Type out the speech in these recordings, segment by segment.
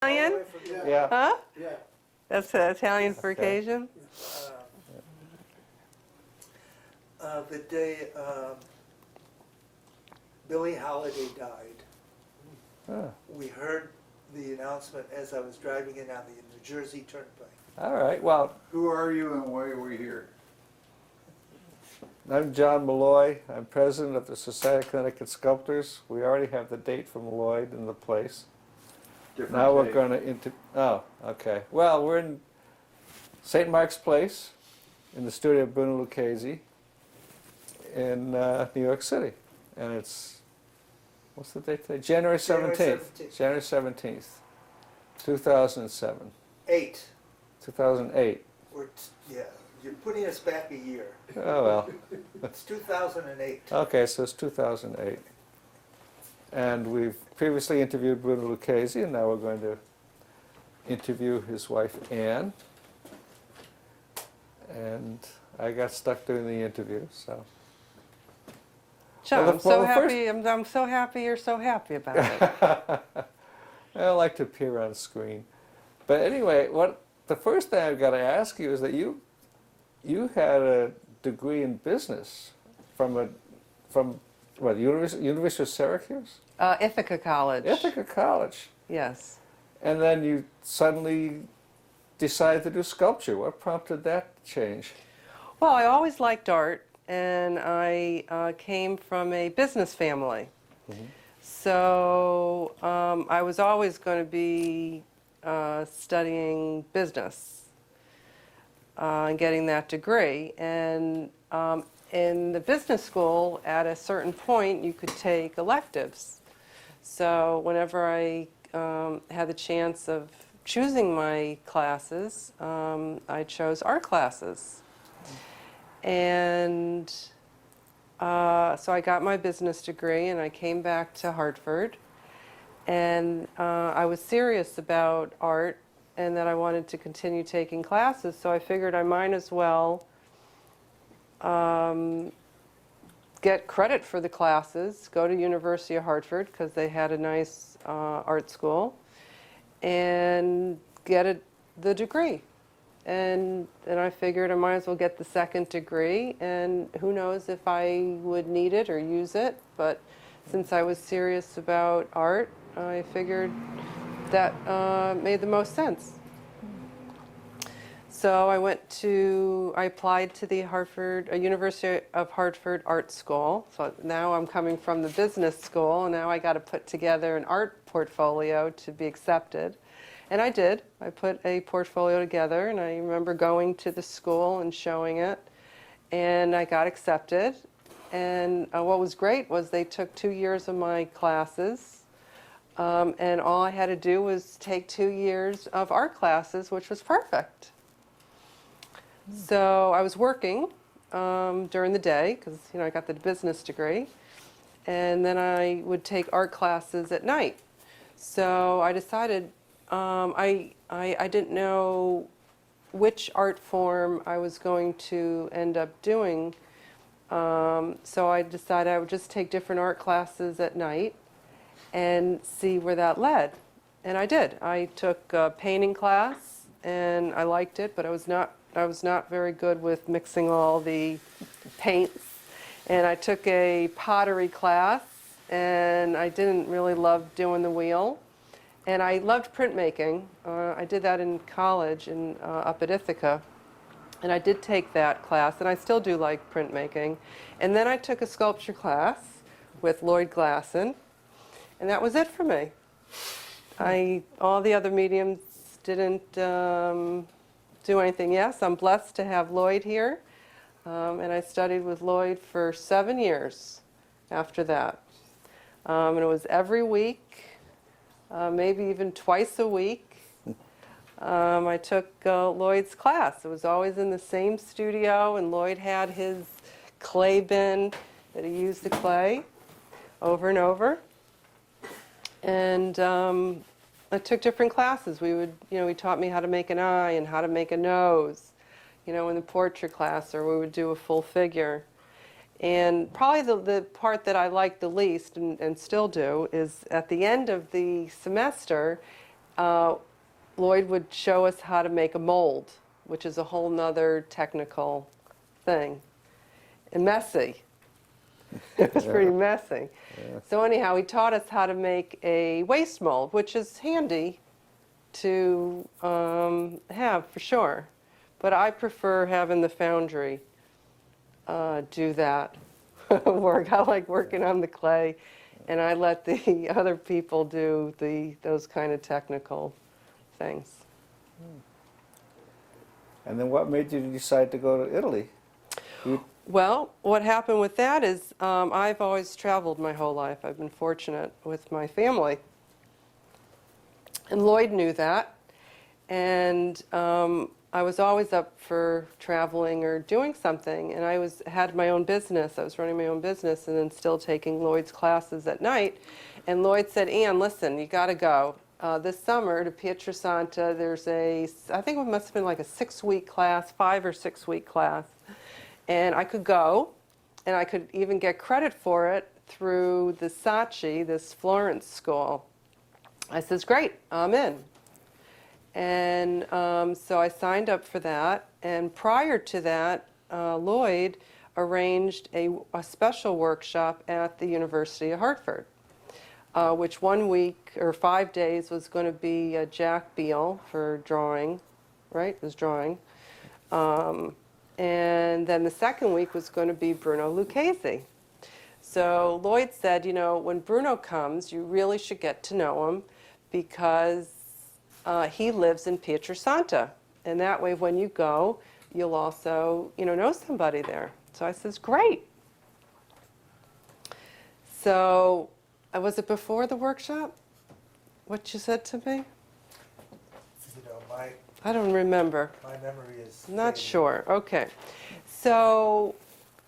Italian? Yeah. Huh? Yeah. That's Italian for Okay. occasion? The day Billie Holiday died, Oh, we heard the announcement as I was driving in on the New Jersey Turnpike. all right. Well, Who are you and why are we here? I'm John Malloy. I'm president of the Society of Connecticut Sculptors. We already have the date from Lloyd in the place. Different Now we're take. going to oh, okay. Well, we're in St. Mark's Place in the studio of Rosow-Lucchesi in New York City. And it's, what's the date today? January 17th. January 17th. January 17th, 2007. 2008. Yeah, you're putting us back a year. Oh, well. It's 2008. Okay, so it's 2008. And we've previously interviewed Rosow-Lucchesi, and now we're going to interview his wife, Anne. And I got stuck doing the interview, so. John, Well, I'm so happy. I'm so happy you're so happy about it. I like to appear on screen. But anyway, the first thing I've got to ask you is that you had a degree in business from what, University of Syracuse? Ithaca College. Ithaca College. Yes. And then you suddenly decided to do sculpture. What prompted that change? Well, I always liked art, and I came from a business family. Mm-hmm. So I was always going to be studying business and getting that degree. And in the business school, at a certain point, you could take electives. So whenever I had the chance of choosing my classes, I chose art classes. And so I got my business degree and I came back to Hartford. And I was serious about art and that I wanted to continue taking classes, so I figured I might as well get credit for the classes, go to University of Hartford because they had a nice art school, and get the degree. And I figured I might as well get the second degree, and who knows if I would need it or use it, but since I was serious about art, I figured that made the most sense. So I applied to the University of Hartford Art School. So now I'm coming from the business school, and now I got to put together an art portfolio to be accepted. And I did. I put a portfolio together, and I remember going to the school and showing it, and I got accepted. And what was great was they took 2 years of my classes, and all I had to do was take 2 years of art classes, which was perfect. So I was working during the day because I got the business degree, and then I would take art classes at night. So I decided I didn't know which art form I was going to end up doing, so I decided I would just take different art classes at night and see where that led. And I did. I took a painting class and I liked it, but I was not very good with mixing all the paints. And I took a pottery class and I didn't really love doing the wheel. And I loved printmaking. I did that in college up at Ithaca. And I did take that class, and I still do like printmaking. And then I took a sculpture class with Lloyd Glasson, and that was it for me. All the other mediums didn't do anything. Yes, I'm blessed to have Lloyd here, and I studied with Lloyd for 7 years after that. And it was every week, maybe even twice a week. I took Lloyd's class. It was always in the same studio, and Lloyd had his clay bin that he used to clay over and over. And I took different classes. He taught me how to make an eye and how to make a nose, in the portrait class, or we would do a full figure. And probably the part that I liked the least, and still do, is at the end of the semester, Lloyd would show us how to make a mold, which is a whole nother technical thing. And messy. It was pretty messy. Yeah. So anyhow, he taught us how to make a waste mold, which is handy to have for sure. But I prefer having the foundry do that work. I like working on the clay, and I let the other people do those kind of technical things. And then what made you decide to go to Italy? You, Well, what happened with that is I've always traveled my whole life. I've been fortunate with my family. And Lloyd knew that. And I was always up for traveling or doing something. And I had my own business. I was running my own business and then still taking Lloyd's classes at night. And Lloyd said, Ann, listen, you got to go. This summer to Pietrasanta, there's I think it must have been like a 6-week class, 5 or 6 week class. And I could go, and I could even get credit for it through the Saatchi, this Florence school. I says, great, I'm in. And so I signed up for that. And prior to that, Lloyd arranged a special workshop at the University of Hartford, which 1 week or 5 days was going to be Jack Beale for drawing, right? It was drawing. And then the second week was going to be Rosow-Lucchesi. So Lloyd said, you know, when Bruno comes, you really should get to know him because he lives in Pietrasanta. And that way, when you go, you'll also, know somebody there. So I says, great. So was it before the workshop? What you said to me? I don't remember. My memory is Not fading. sure. Okay. So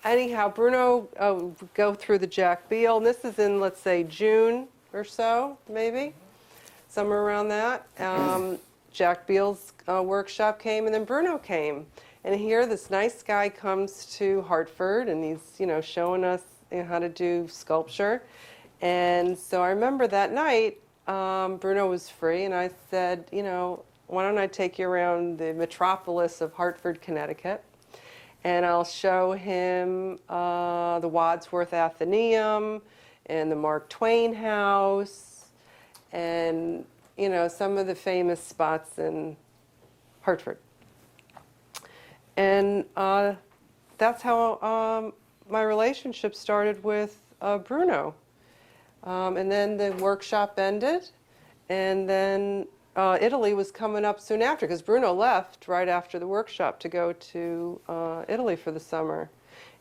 anyhow, Bruno go through the Jack Beale. And this is in, let's say, June or so, maybe, somewhere around that. Jack Beale's workshop came, and then Bruno came. And here, this nice guy comes to Hartford, and he's, showing us how to do sculpture. And so I remember that night, Bruno was free, and I said, why don't I take you around the metropolis of Hartford, Connecticut, and I'll show him the Wadsworth Atheneum and the Mark Twain House and, some of the famous spots in Hartford. And that's how my relationship started with Bruno. And then the workshop ended, and then Italy was coming up soon after, because Bruno left right after the workshop to go to Italy for the summer.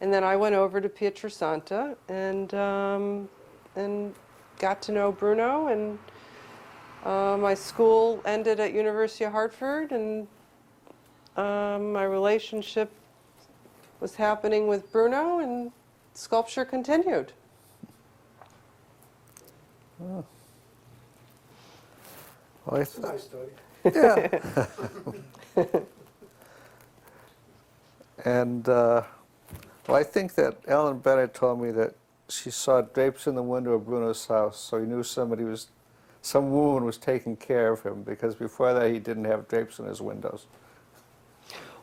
And then I went over to Pietrasanta and got to know Bruno, and my school ended at University of Hartford, and my relationship was happening with Bruno, and sculpture continued. oh. Well, That's a nice story. yeah. And well, I think that Ellen Bennett told me that she saw drapes in the window of Bruno's house, so he knew some woman was taking care of him, because before that he didn't have drapes in his windows.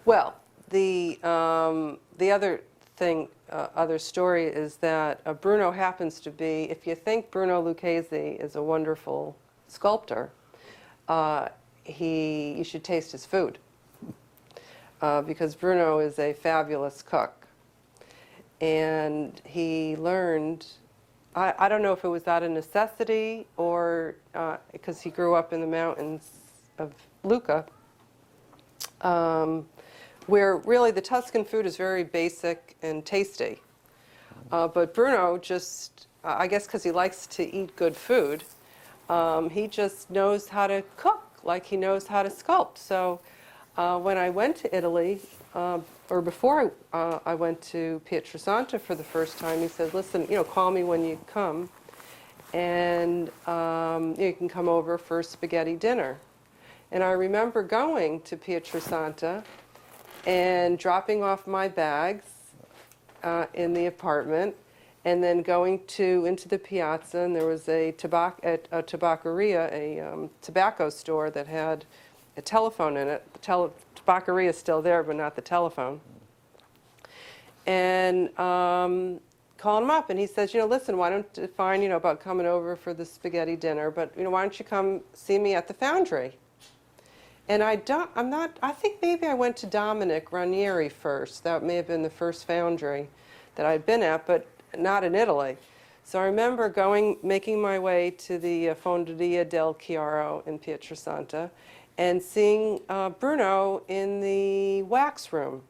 Well, the other thing, other story is that Bruno happens to be, if you think Rosow-Lucchesi is a wonderful sculptor, you should taste his food, because Bruno is a fabulous cook. And he learned, I don't know if it was out of necessity or because he grew up in the mountains of Lucca, where really the Tuscan food is very basic and tasty. But Bruno just, I guess because he likes to eat good food, he just knows how to cook like he knows how to sculpt. So when I went to Italy, or before I went to Pietrasanta for the first time, he said, listen, call me when you come, and you can come over for spaghetti dinner. And I remember going to Pietrasanta and dropping off my bags in the apartment, and then going into the piazza, and there was a tabacceria, a tobacco store that had a telephone in it. The tabacceria is still there, but not the telephone. And calling him up, and he says, listen, why don't you find, about coming over for the spaghetti dinner, but, why don't you come see me at the foundry? And I think maybe I went to Dominic Ranieri first. That may have been the first foundry that I'd been at, but not in Italy. So I remember making my way to the Fonderia del Chiaro in Pietrasanta and seeing Bruno in the wax room,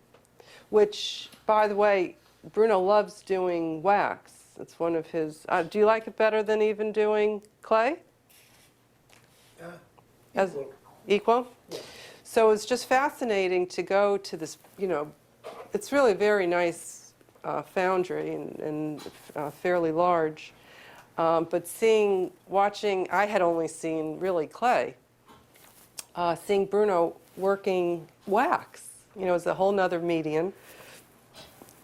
which, by the way, Bruno loves doing wax. It's one of his. Do you like it better than even doing clay? Equal? Yeah. So it's just fascinating to go to this, it's really a very nice foundry and fairly large. But watching, I had only seen really clay. Seeing Bruno working wax, is a whole nother medium.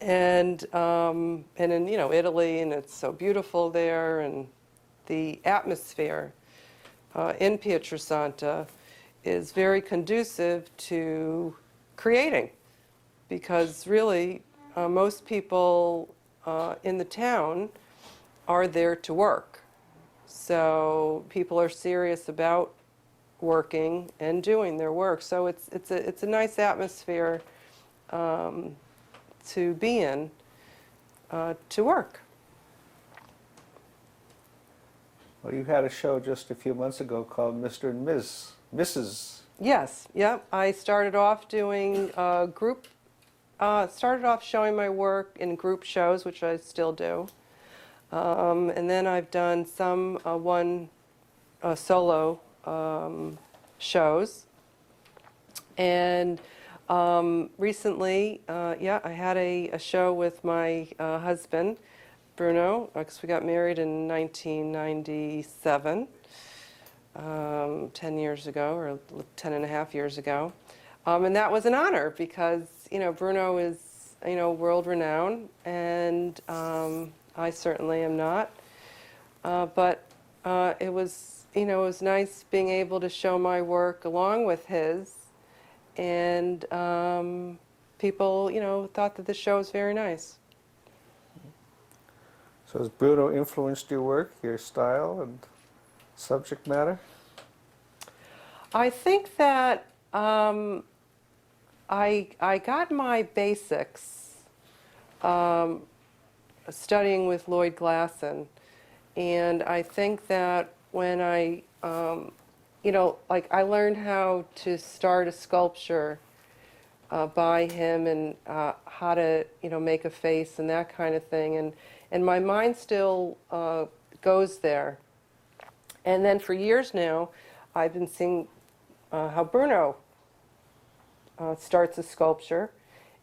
And in Italy, and it's so beautiful there, and the atmosphere in Pietrasanta is very conducive to creating, because really most people in the town are there to work. So people are serious about working and doing their work. So it's a nice atmosphere to be in, to work. Well, you had a show just a few months ago called Mr. and Mrs. Yes, yep. I started off doing started off showing my work in group shows, which I still do. And then I've done some solo shows. And recently, I had a show with my husband, Bruno, because we got married in 1997, 10 years ago, or 10 and a half years ago. And that was an honor because, Bruno is, world-renowned, and I certainly am not. But it was nice being able to show my work along with his. And people, thought that the show was very nice. So has Bruno influenced your work, your style, and subject matter? I think that I got my basics studying with Lloyd Glasson, and I think that when I learned how to start a sculpture by him, and how to, make a face and that kind of thing. And my mind still goes there. And then for years now, I've been seeing how Bruno starts a sculpture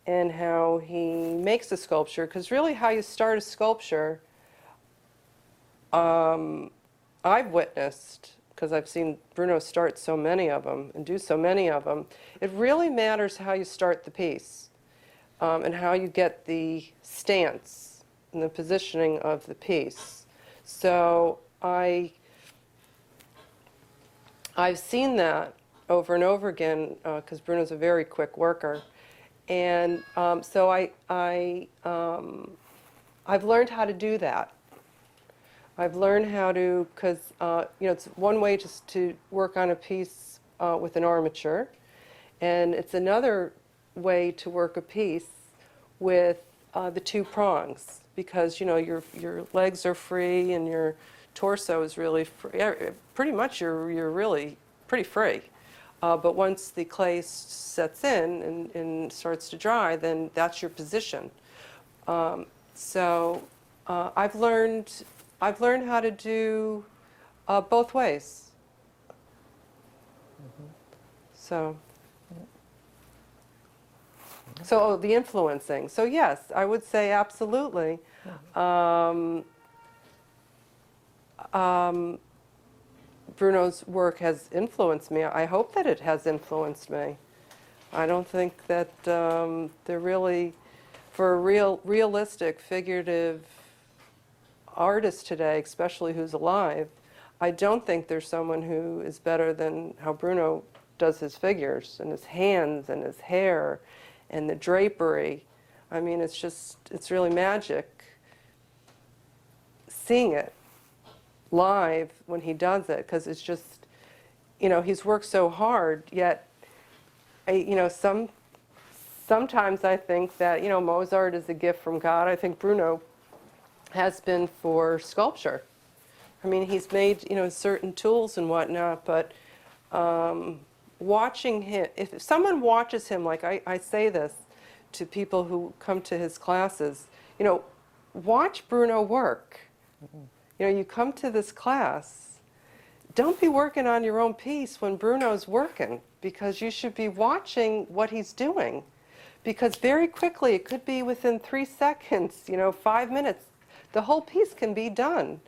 and how he makes a sculpture. Because really how you start a sculpture, I've witnessed, because I've seen Bruno start so many of them and do so many of them, it really matters how you start the piece and how you get the stance and the positioning of the piece. So I've seen that over and over again because Bruno's a very quick worker. And so I've learned how to do that. I've learned how to, because it's one way just to work on a piece with an armature, and it's another way to work a piece with the two prongs, because your legs are free and your torso is really free. Pretty much you're really pretty free. But once the clay sets in and starts to dry, then that's your position. So I've learned how to do both ways. So the influencing. So yes, I would say absolutely. Bruno's work has influenced me. I hope that it has influenced me. I don't think that they're really, for realistic, figurative artist today, especially who's alive, I don't think there's someone who is better than how Bruno does his figures and his hands and his hair and the drapery. I mean, it's really magic seeing it live when he does it, because it's just, he's worked so hard, yet, sometimes I think that, Mozart is a gift from God. I think Bruno has been for sculpture. I mean, he's made, certain tools and whatnot, but watching him, if someone watches him, like I say this to people who come to his classes, watch Bruno work. You come to this class, don't be working on your own piece when Bruno's working, because you should be watching what he's doing. Because very quickly, it could be within 3 seconds, 5 minutes, the whole piece can be done.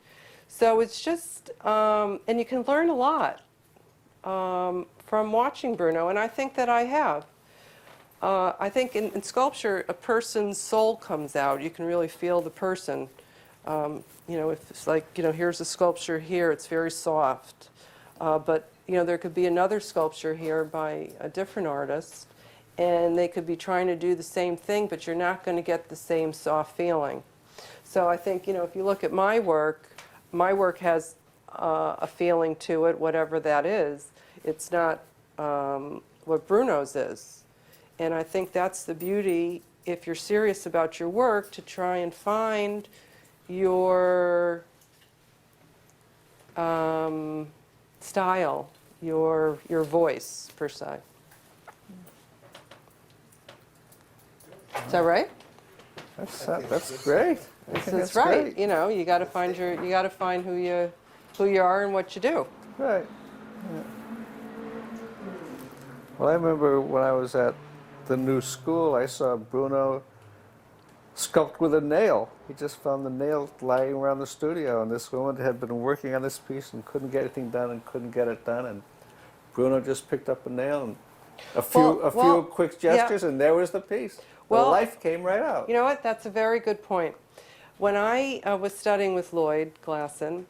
So it's just, and you can learn a lot from watching Bruno, and I think that I have. I think in sculpture, a person's soul comes out. You can really feel the person. If it's like, here's a sculpture here, it's very soft. But, there could be another sculpture here by a different artist, and they could be trying to do the same thing, but you're not going to get the same soft feeling. So I think, if you look at my work has a feeling to it, whatever that is. It's not what Bruno's is. And I think that's the beauty, if you're serious about your work, to try and find your style, your voice, per se. Is that right? That's great. I think That's that's right. great. You got to find who you are and what you do. Right. Yeah. Well, I remember when I was at the new school, I saw Bruno sculpt with a nail. He just found the nail lying around the studio, and this woman had been working on this piece and couldn't get anything done and couldn't get it done, and Bruno just picked up a nail and a few quick gestures, and there was the piece. The life came right out. You know what? That's a very good point. When I was studying with Lloyd Glasson,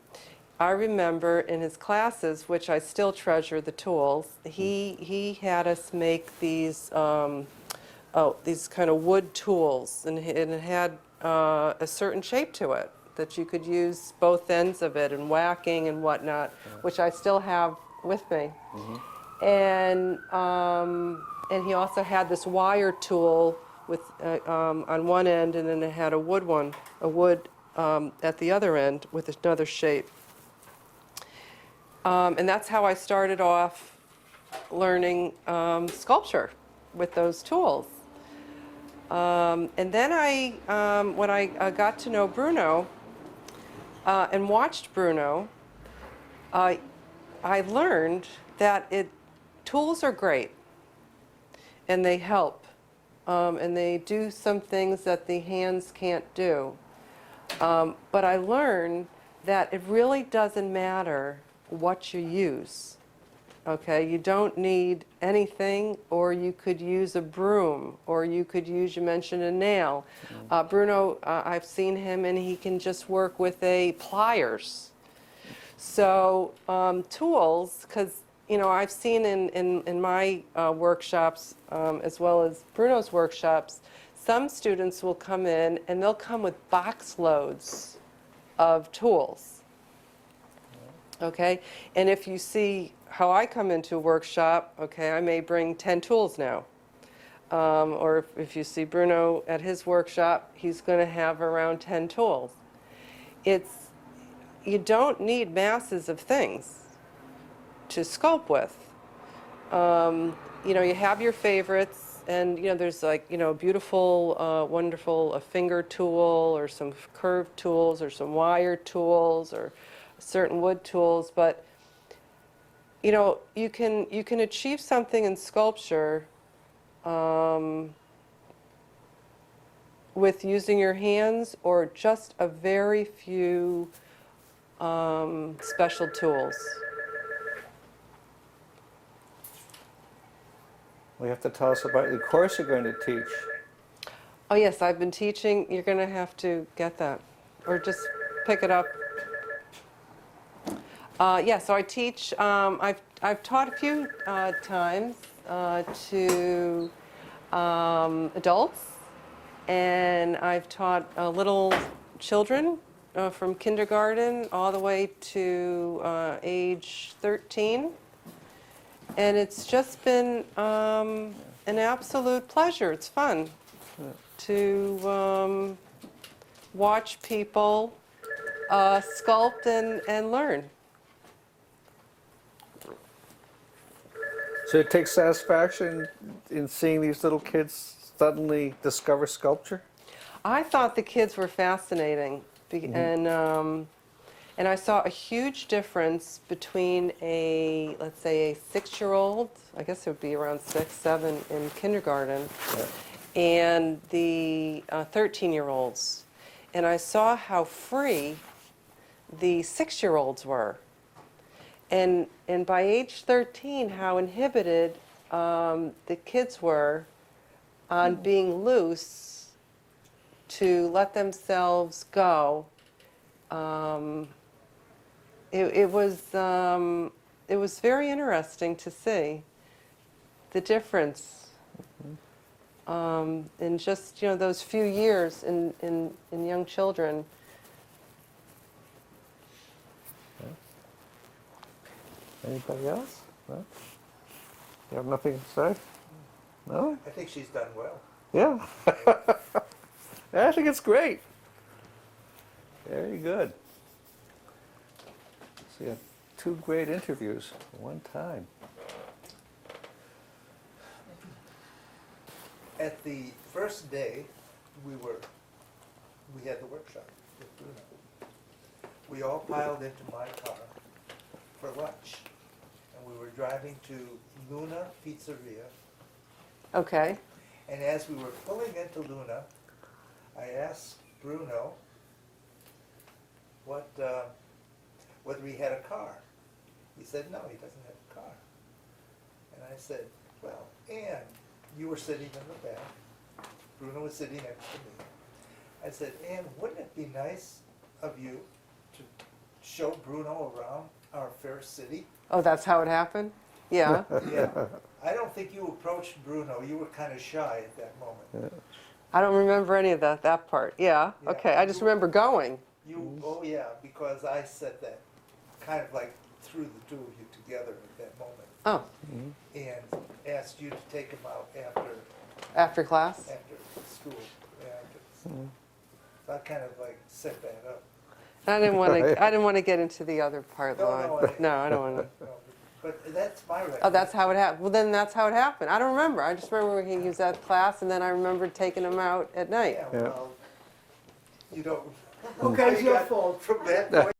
I remember in his classes, which I still treasure the tools, he had us make these these kind of wood tools, and it had a certain shape to it that you could use both ends of it and whacking and whatnot, which I still have with me. And he also had this wire tool with on one end, and then it had a wood at the other end with another shape. And that's how I started off learning sculpture, with those tools. And then when I got to know Bruno and watched Bruno, I learned that tools are great, and they help, and they do some things that the hands can't do. But I learned that it really doesn't matter what you use. Okay, you don't need anything, or you could use a broom, or you could use, you mentioned a nail. Bruno, I've seen him, and he can just work with pliers. So tools, because I've seen in my workshops, as well as Bruno's workshops, some students will come in and they'll come with box loads of tools. Okay, and if you see how I come into a workshop, okay, I may bring 10 tools now. Or if you see Bruno at his workshop, he's going to have around 10 tools. You don't need masses of things to sculpt with. You have your favorites, and there's like beautiful, wonderful finger tool, or some curved tools, or some wire tools, or certain wood tools, but you can achieve something in sculpture with using your hands, or just a very few special tools. Well, you have to tell us about the course you're going to teach. Oh yes, I've been teaching. You're going to have to get that, or just pick it up. Yeah, so I teach, I've taught a few times to adults, and I've taught little children from kindergarten all the way to age 13. And it's just been an absolute pleasure. It's fun to watch people sculpt and learn. So it takes satisfaction in seeing these little kids suddenly discover sculpture? I thought the kids were fascinating, and I saw a huge difference between let's say a 6-year-old, I guess it would be around 6, 7 in kindergarten, and the 13-year-olds. And I saw how free the 6-year-olds were. And by age 13, how inhibited the kids were on being loose to let themselves go. It was very interesting to see the difference in just those few years in young children. Anybody else? No? You have nothing to say? No? I think she's done well. Yeah. I think it's great. Very good. So you had 2 great interviews at one time. At the first day, we had the workshop with Bruno. We all piled into my car for lunch, and we were driving to Luna Pizzeria. Okay. And as we were pulling into Luna, I asked Bruno whether he had a car. He said, no, he doesn't have a car. And I said, well, Ann, you were sitting in the back. Bruno was sitting next to me. I said, Ann, wouldn't it be nice of you to show Bruno around our fair city? Oh, that's how it happened? Yeah. Yeah. I don't think you approached Bruno. You were kind of shy at that moment. I don't remember any of that part. Yeah. Yeah. Okay. I just remember going. Oh yeah, because I said that kind of like threw the two of you together at that moment Oh, and asked you to take him out after class? after school. So I kind of like set that up. I didn't want to. I didn't want to get into the other part. No, Lauren. no, I don't want to. No, but that's my record. Oh, that's how it happened. Well, then that's how it happened. I don't remember. I just remember he was at class, and then I remembered taking him out at night. Yeah, well, you don't. Okay, it's you your got fault. From that point